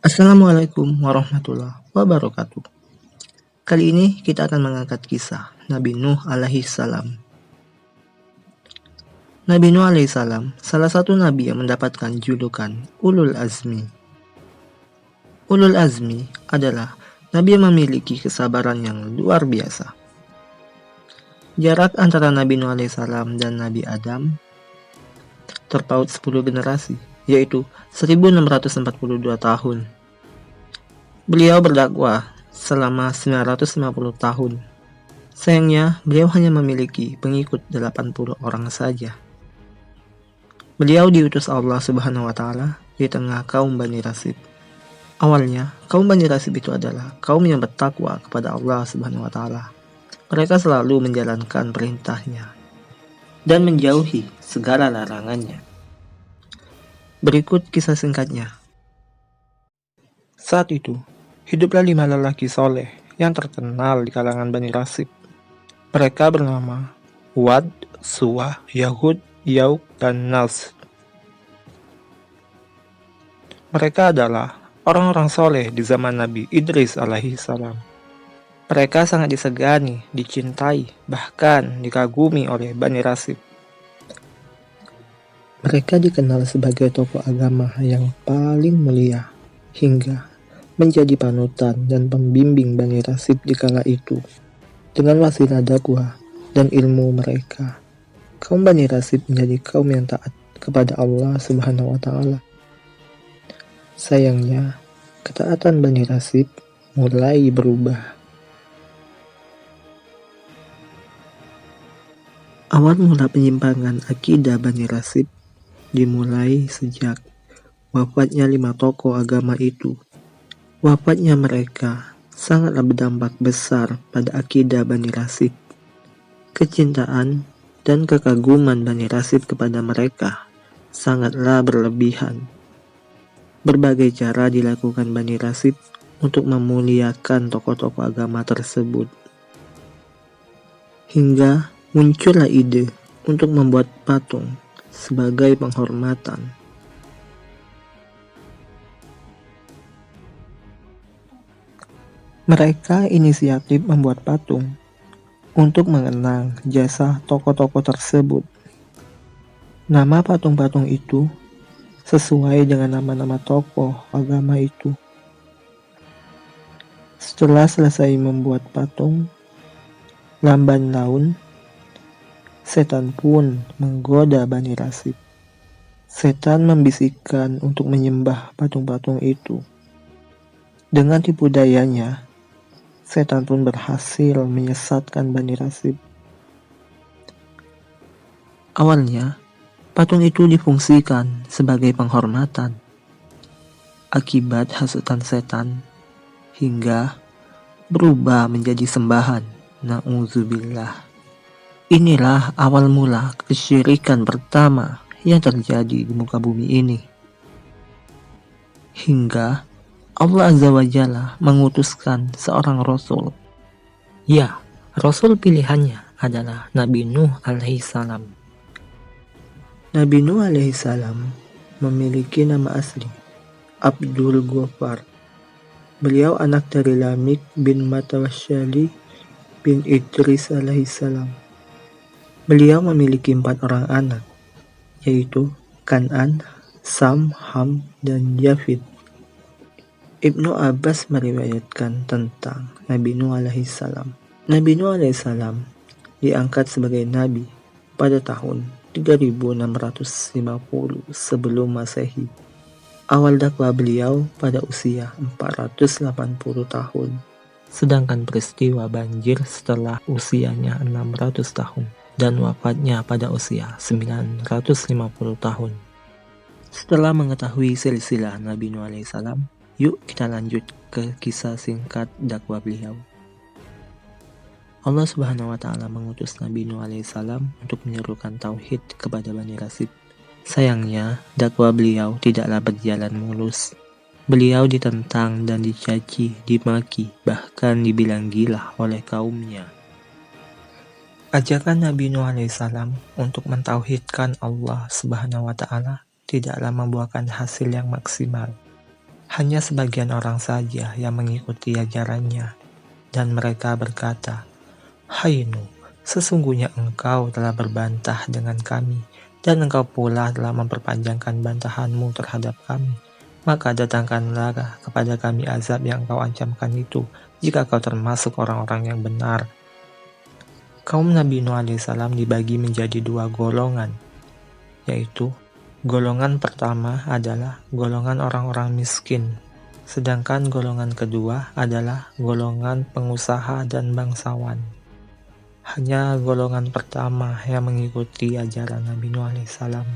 Assalamualaikum warahmatullahi wabarakatuh. Kali ini kita akan mengangkat kisah Nabi Nuh alaihi salam. Nabi Nuh alaihi salam salah satu nabi yang mendapatkan julukan Ulul Azmi. Ulul Azmi adalah nabi yang memiliki kesabaran yang luar biasa. Jarak antara Nabi Nuh alaihi salam dan Nabi Adam terpaut 10 generasi, yaitu 1642 tahun. Beliau berdakwah selama 950 tahun. Sayangnya, beliau hanya memiliki pengikut 80 orang saja. Beliau diutus Allah Subhanahu wa taala di tengah kaum Bani Rasib. Awalnya, kaum Bani Rasib itu adalah kaum yang bertakwa kepada Allah Subhanahu wa taala. Mereka selalu menjalankan perintahnya dan menjauhi segala larangannya. Berikut kisah singkatnya. Saat itu, hiduplah 5 lelaki soleh yang terkenal di kalangan Bani Rasib. Mereka bernama Wad, Suwah, Yahud, Yauk, dan Nas. Mereka adalah orang-orang soleh di zaman Nabi Idris alaihi salam. Mereka sangat disegani, dicintai, bahkan dikagumi oleh Bani Rasib. Mereka dikenal sebagai tokoh agama yang paling mulia, hingga menjadi panutan dan pembimbing Bani Rasib di kala itu. Dengan wasilah dakwah dan ilmu mereka, kaum Bani Rasib menjadi kaum yang taat kepada Allah Subhanahu wa taala. Sayangnya, ketaatan Bani Rasib mulai berubah. Awal mula penyimpangan akidah Bani Rasib dimulai sejak wafatnya 5 tokoh agama itu. Wafatnya mereka sangatlah berdampak besar pada akidah Bani Rasib. Kecintaan dan kekaguman Bani Rasib kepada mereka sangatlah berlebihan. Berbagai cara dilakukan Bani Rasib untuk memuliakan tokoh-tokoh agama tersebut. Hingga muncullah ide untuk membuat patung sebagai penghormatan. Mereka inisiatif membuat patung untuk mengenang jasa tokoh-tokoh tersebut. Nama patung-patung itu sesuai dengan nama-nama tokoh agama itu. Setelah selesai membuat patung, lamban laun, setan pun menggoda Bani Rasib. Setan membisikkan untuk menyembah patung-patung itu. Dengan tipu dayanya, setan pun berhasil menyesatkan Bani Rasib. Awalnya, patung itu difungsikan sebagai penghormatan. Akibat hasutan setan, hingga berubah menjadi sembahan. Na'udzubillah. Inilah awal mula kesyirikan pertama yang terjadi di muka bumi ini. Hingga Allah Azza wa Jalla mengutuskan seorang Rasul. Ya, Rasul pilihannya adalah Nabi Nuh alaihi salam. Nabi Nuh alaihi salam memiliki nama asli Abdul Ghaffar. Beliau anak dari Lamik bin Matawashali bin Idris alaihi salam. Beliau memiliki 4 orang anak, yaitu Kan'an, Sam, Ham, dan Yafid. Ibnu Abbas meriwayatkan tentang Nabi Nuh alaihi salam. Nabi Nuh alaihi salam diangkat sebagai nabi pada tahun 3650 sebelum Masehi. Awal dakwah beliau pada usia 480 tahun. Sedangkan peristiwa banjir setelah usianya 600 tahun. Dan wafatnya pada usia 950 tahun. Setelah mengetahui silsilah Nabi Nuh alaihi salam, yuk kita lanjut ke kisah singkat dakwah beliau. Allah Subhanahu wa taala mengutus Nabi Nuh alaihi salam untuk menyerukan tauhid kepada Bani Rasib. Sayangnya, dakwah beliau tidaklah berjalan mulus. Beliau ditentang dan dicaci, dimaki, bahkan dibilang gila oleh kaumnya. Ajakan Nabi Nuh alaihissalam untuk mentauhidkan Allah Subhanahu wa taala tidaklah membuahkan hasil yang maksimal. Hanya sebagian orang saja yang mengikuti ajarannya, dan mereka berkata, "Hai Nuh, sesungguhnya engkau telah berbantah dengan kami, dan engkau pula telah memperpanjangkan bantahanmu terhadap kami. Maka datangkanlah kepada kami azab yang engkau ancamkan itu, jika kau termasuk orang-orang yang benar." Kaum Nabi Nuh alaihissalam dibagi menjadi dua golongan, yaitu golongan pertama adalah golongan orang-orang miskin, sedangkan golongan kedua adalah golongan pengusaha dan bangsawan. Hanya golongan pertama yang mengikuti ajaran Nabi Nuh alaihissalam.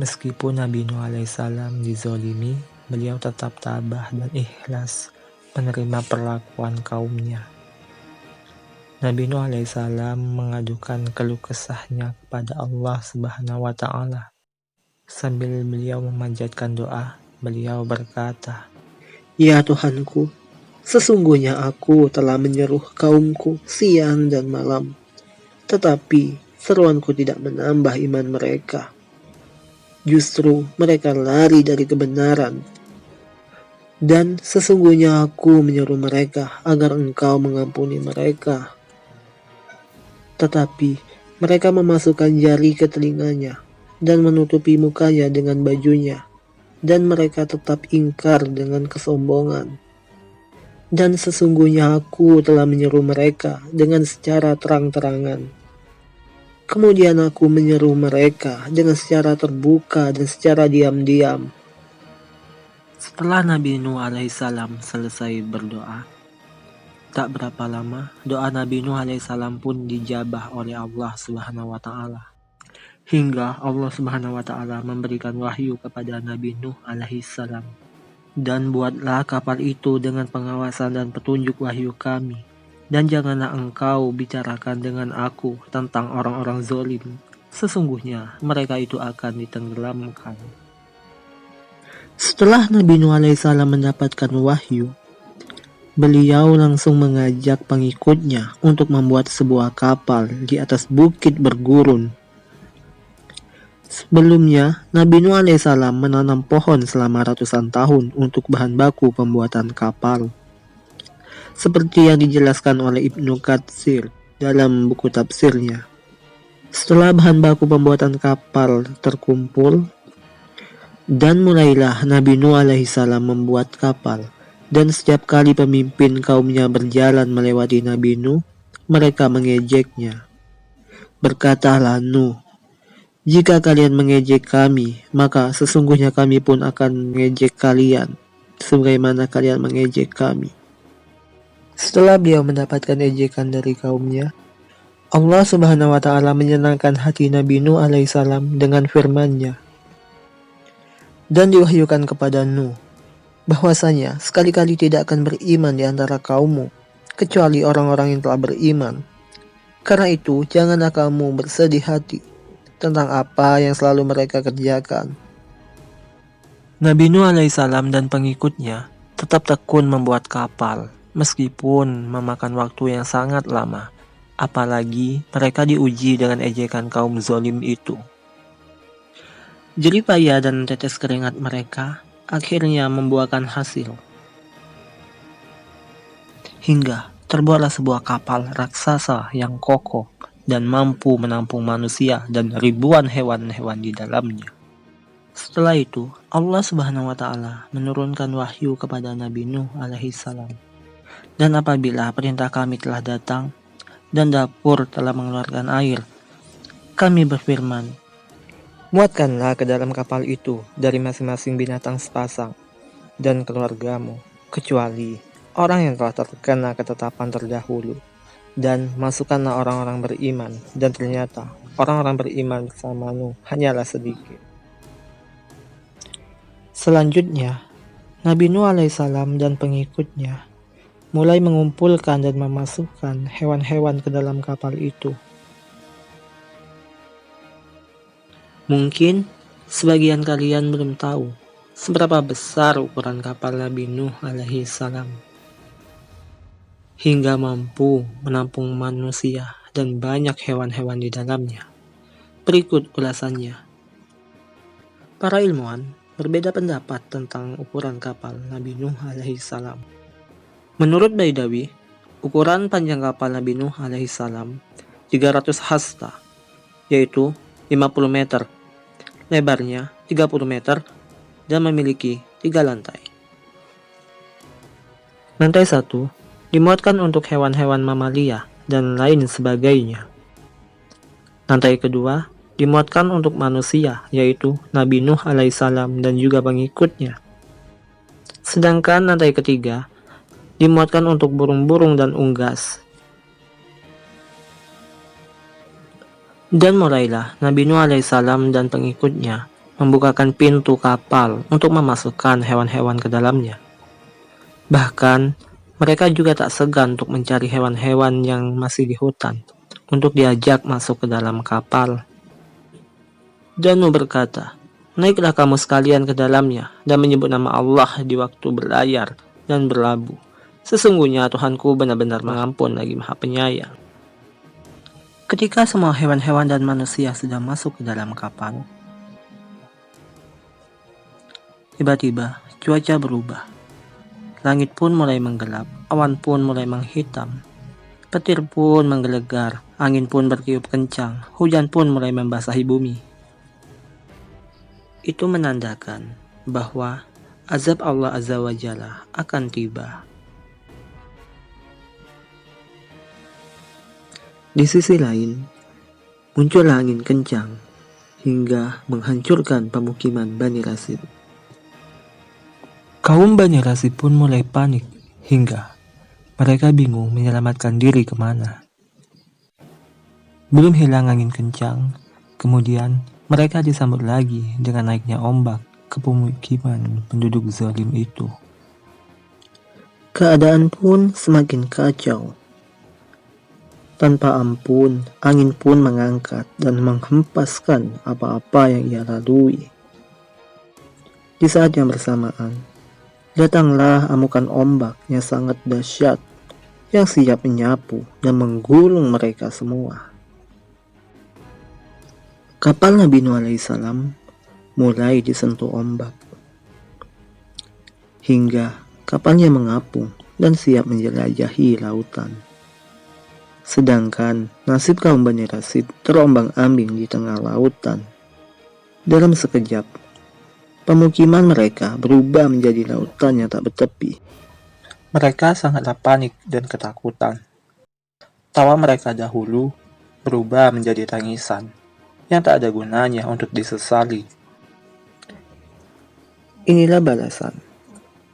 Meskipun Nabi Nuh alaihissalam dizolimi, beliau tetap tabah dan ikhlas menerima perlakuan kaumnya. Nabi Nuh alaihissalam mengadukan keluh kesahnya kepada Allah Subhanahu wa Ta'ala. Sambil beliau memanjatkan doa, beliau berkata, "Ya Tuhanku, sesungguhnya aku telah menyeru kaumku siang dan malam, tetapi seruanku tidak menambah iman mereka. Justru mereka lari dari kebenaran. Dan sesungguhnya aku menyeru mereka agar engkau mengampuni mereka. Tetapi mereka memasukkan jari ke telinganya dan menutupi mukanya dengan bajunya, dan mereka tetap ingkar dengan kesombongan. Dan sesungguhnya aku telah menyeru mereka dengan secara terang-terangan. Kemudian aku menyeru mereka dengan secara terbuka dan secara diam-diam." Setelah Nabi Nuh alaihissalam selesai berdoa, tak berapa lama doa Nabi Nuh alaihissalam pun dijabah oleh Allah Subhanahu wa Ta'ala. Hingga Allah Subhanahu wa Ta'ala memberikan wahyu kepada Nabi Nuh alaihissalam. "Dan buatlah kapal itu dengan pengawasan dan petunjuk wahyu kami. Dan janganlah engkau bicarakan dengan aku tentang orang-orang zolim. Sesungguhnya mereka itu akan ditenggelamkan." Setelah Nabi Nuh alaihissalam mendapatkan wahyu, beliau langsung mengajak pengikutnya untuk membuat sebuah kapal di atas bukit bergurun. Sebelumnya, Nabi Nuh alaihissalam menanam pohon selama ratusan tahun untuk bahan baku pembuatan kapal. Seperti yang dijelaskan oleh Ibnu Katsir dalam buku tafsirnya. Setelah bahan baku pembuatan kapal terkumpul, dan mulailah Nabi Nuh alaihissalam membuat kapal. Dan setiap kali pemimpin kaumnya berjalan melewati Nabi Nuh, mereka mengejeknya. Berkatalah Nuh, "Jika kalian mengejek kami, maka sesungguhnya kami pun akan mengejek kalian, sebagaimana kalian mengejek kami." Setelah beliau mendapatkan ejekan dari kaumnya, Allah Subhanahu wa Ta'ala menyenangkan hati Nabi Nuh alaihissalam dengan firman-Nya. Dan diwahyukan kepada Nuh, bahwasanya sekali-kali tidak akan beriman di antara kaummu, kecuali orang-orang yang telah beriman. Karena itu, janganlah kamu bersedih hati tentang apa yang selalu mereka kerjakan. Nabi Nuh alaihissalam dan pengikutnya tetap tekun membuat kapal, meskipun memakan waktu yang sangat lama. Apalagi mereka diuji dengan ejekan kaum zolim itu. Jerih payah dan tetes keringat mereka akhirnya membuahkan hasil. Hingga terbuatlah sebuah kapal raksasa yang kokoh dan mampu menampung manusia dan ribuan hewan-hewan di dalamnya. Setelah itu, Allah Subhanahu wa Ta'ala menurunkan wahyu kepada Nabi Nuh alaihissalam. "Dan apabila perintah kami telah datang dan dapur telah mengeluarkan air, kami berfirman, muatkanlah ke dalam kapal itu dari masing-masing binatang sepasang dan keluargamu, kecuali orang yang telah terkena ketetapan terdahulu, dan masukkanlah orang-orang beriman." Dan ternyata orang-orang beriman bersama Nuh hanyalah sedikit. Selanjutnya, Nabi Nuh alaihissalam dan pengikutnya mulai mengumpulkan dan memasukkan hewan-hewan ke dalam kapal itu. Mungkin sebagian kalian belum tahu seberapa besar ukuran kapal Nabi Nuh alaihissalam, hingga mampu menampung manusia dan banyak hewan-hewan di dalamnya. Berikut ulasannya. Para ilmuwan berbeda pendapat tentang ukuran kapal Nabi Nuh alaihissalam. Menurut Baidawi, ukuran panjang kapal Nabi Nuh alaihissalam 300 hasta, yaitu 50 meter, lebarnya 30 meter, dan memiliki 3 lantai. Lantai 1 dimuatkan untuk hewan-hewan mamalia dan lain sebagainya. Lantai kedua dimuatkan untuk manusia, yaitu Nabi Nuh alaihissalam dan juga pengikutnya. Sedangkan lantai ketiga dimuatkan untuk burung-burung dan unggas. Dan mulailah Nabi Nuh alaihissalam dan pengikutnya membukakan pintu kapal untuk memasukkan hewan-hewan ke dalamnya. Bahkan, mereka juga tak segan untuk mencari hewan-hewan yang masih di hutan untuk diajak masuk ke dalam kapal. Dan Nuh berkata, "Naiklah kamu sekalian ke dalamnya dan menyebut nama Allah di waktu berlayar dan berlabuh. Sesungguhnya Tuhanku benar-benar mengampun lagi Maha Penyayang." Ketika semua hewan-hewan dan manusia sudah masuk ke dalam kapal, tiba-tiba cuaca berubah. Langit pun mulai menggelap, awan pun mulai menghitam. Petir pun menggelegar, angin pun bertiup kencang, hujan pun mulai membasahi bumi. Itu menandakan bahwa azab Allah Azza wa Jalla akan tiba. Di sisi lain, muncul angin kencang hingga menghancurkan pemukiman Bani Rasid. Kaum Bani Rasid pun mulai panik hingga mereka bingung menyelamatkan diri kemana. Belum hilang angin kencang, kemudian mereka disambut lagi dengan naiknya ombak ke pemukiman penduduk zalim itu. Keadaan pun semakin kacau. Tanpa ampun, angin pun mengangkat dan menghempaskan apa-apa yang ia lalui. Di saat yang bersamaan, datanglah amukan ombak yang sangat dahsyat yang siap menyapu dan menggulung mereka semua. Kapal Nabi Nuh alaihissalam mulai disentuh ombak hingga kapalnya mengapung dan siap menjelajahi lautan. Sedangkan nasib kaum Bani Rasid terombang-ambing di tengah lautan. Dalam sekejap, pemukiman mereka berubah menjadi lautan yang tak bertepi. Mereka sangatlah panik dan ketakutan. Tawa mereka dahulu berubah menjadi tangisan yang tak ada gunanya untuk disesali. Inilah balasan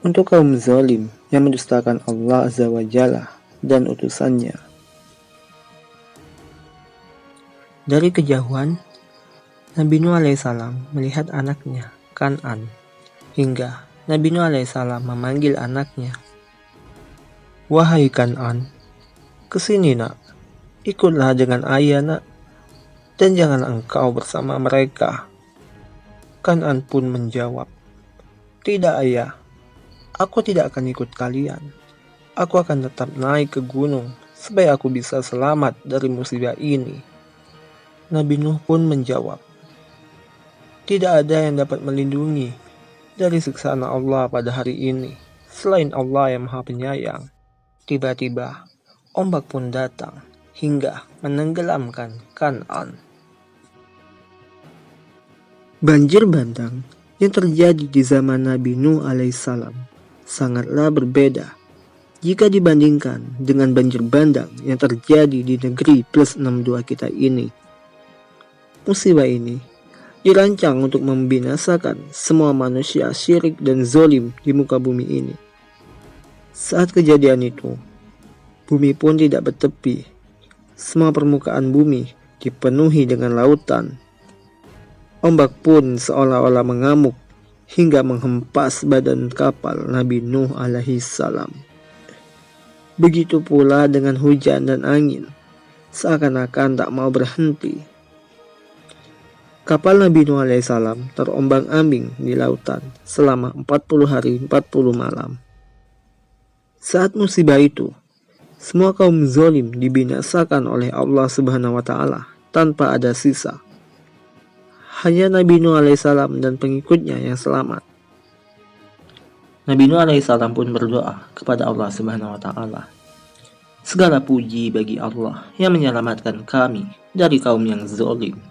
untuk kaum zalim yang mendustakan Allah Azza wa Jalla dan utusannya. Dari kejauhan, Nabi Nuh alaihissalam melihat anaknya, Kan'an, hingga Nabi Nuh alaihissalam memanggil anaknya, "Wahai Kan'an, kesini nak, ikutlah dengan ayah nak, dan jangan engkau bersama mereka." Kan'an pun menjawab, "Tidak ayah, aku tidak akan ikut kalian. Aku akan tetap naik ke gunung supaya aku bisa selamat dari musibah ini." Nabi Nuh pun menjawab, "Tidak ada yang dapat melindungi dari siksaan Allah pada hari ini selain Allah yang Maha Penyayang." Tiba-tiba, ombak pun datang hingga menenggelamkan Kan'an. Banjir bandang yang terjadi di zaman Nabi Nuh alaihissalam sangatlah berbeda jika dibandingkan dengan banjir bandang yang terjadi di negeri plus 62 kita ini. Musibah ini dirancang untuk membinasakan semua manusia syirik dan zolim di muka bumi ini. Saat kejadian itu, bumi pun tidak bertepi. Semua permukaan bumi dipenuhi dengan lautan. Ombak pun seolah-olah mengamuk hingga menghempas badan kapal Nabi Nuh alaihissalam. Begitu pula dengan hujan dan angin, seakan-akan tak mau berhenti. Kapal Nabi Nuh alaihissalam terombang-ambing di lautan selama 40 hari 40 malam. Saat musibah itu, semua kaum zalim dibinasakan oleh Allah Subhanahu wa taala tanpa ada sisa. Hanya Nabi Nuh alaihissalam dan pengikutnya yang selamat. Nabi Nuh alaihissalam pun berdoa kepada Allah Subhanahu wa taala. Segala puji bagi Allah yang menyelamatkan kami dari kaum yang zalim.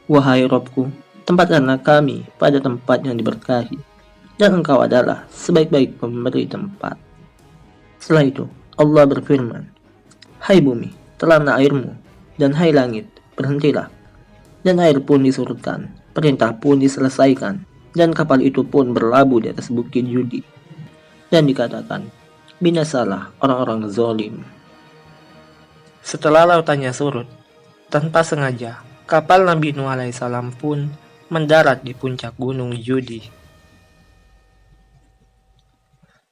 Wahai Robku, tempatkanlah kami pada tempat yang diberkahi, dan Engkau adalah sebaik-baik pemberi tempat. Setelah itu, Allah berfirman, Hai bumi, telanlah airmu, dan hai langit, berhentilah. Dan air pun disurutkan, perintah pun diselesaikan, dan kapal itu pun berlabuh di atas bukit Judi. Dan dikatakan, binasalah orang-orang zalim. Setelah lautannya surut, tanpa sengaja, kapal Nabi Nuh alaihissalam pun mendarat di puncak gunung Judi.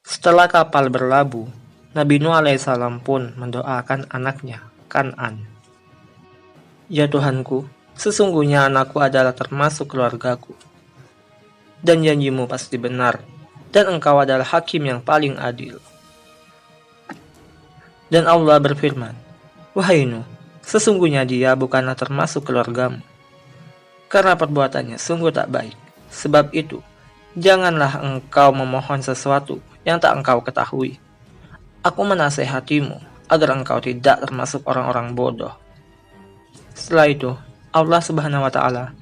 Setelah kapal berlabuh, Nabi Nuh alaihissalam pun mendoakan anaknya, Kan'an. Ya Tuhanku, sesungguhnya anakku adalah termasuk keluargaku, dan janjimu pasti benar, dan Engkau adalah hakim yang paling adil. Dan Allah berfirman, Wahai Nuh, sesungguhnya dia bukanlah termasuk keluargamu, karena perbuatannya sungguh tak baik. Sebab itu, janganlah engkau memohon sesuatu yang tak engkau ketahui. Aku menasehatimu agar engkau tidak termasuk orang-orang bodoh. Setelah itu, Allah Subhanahu wa taala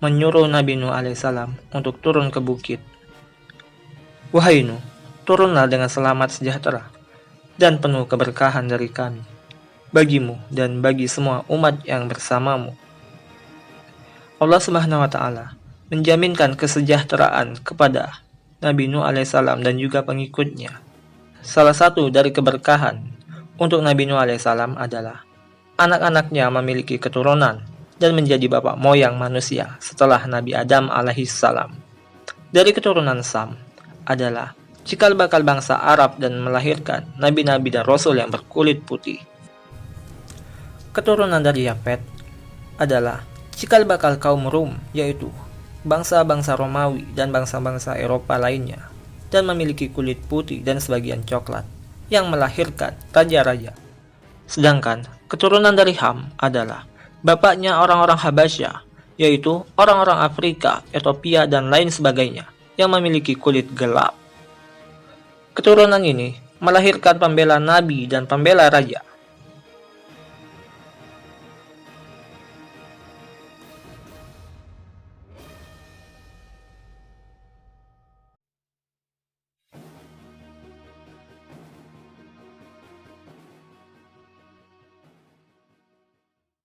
menyuruh Nabi Nuh alaihissalam untuk turun ke bukit. Wahai Nuh, turunlah dengan selamat sejahtera dan penuh keberkahan dari kami, bagimu dan bagi semua umat yang bersamamu. Allah Subhanahu wa taala menjaminkan kesejahteraan kepada Nabi Nuh alaihissalam dan juga pengikutnya. Salah satu dari keberkahan untuk Nabi Nuh alaihissalam adalah anak-anaknya memiliki keturunan dan menjadi bapak moyang manusia setelah Nabi Adam alaihissalam. Dari keturunan Sam adalah cikal bakal bangsa Arab dan melahirkan nabi-nabi dan rasul yang berkulit putih. Keturunan dari Yafet adalah cikal bakal kaum Rum, yaitu bangsa-bangsa Romawi dan bangsa-bangsa Eropa lainnya, dan memiliki kulit putih dan sebagian coklat, yang melahirkan raja-raja. Sedangkan keturunan dari Ham adalah bapaknya orang-orang Habasyah, yaitu orang-orang Afrika, Ethiopia, dan lain sebagainya, yang memiliki kulit gelap. Keturunan ini melahirkan pembela nabi dan pembela raja,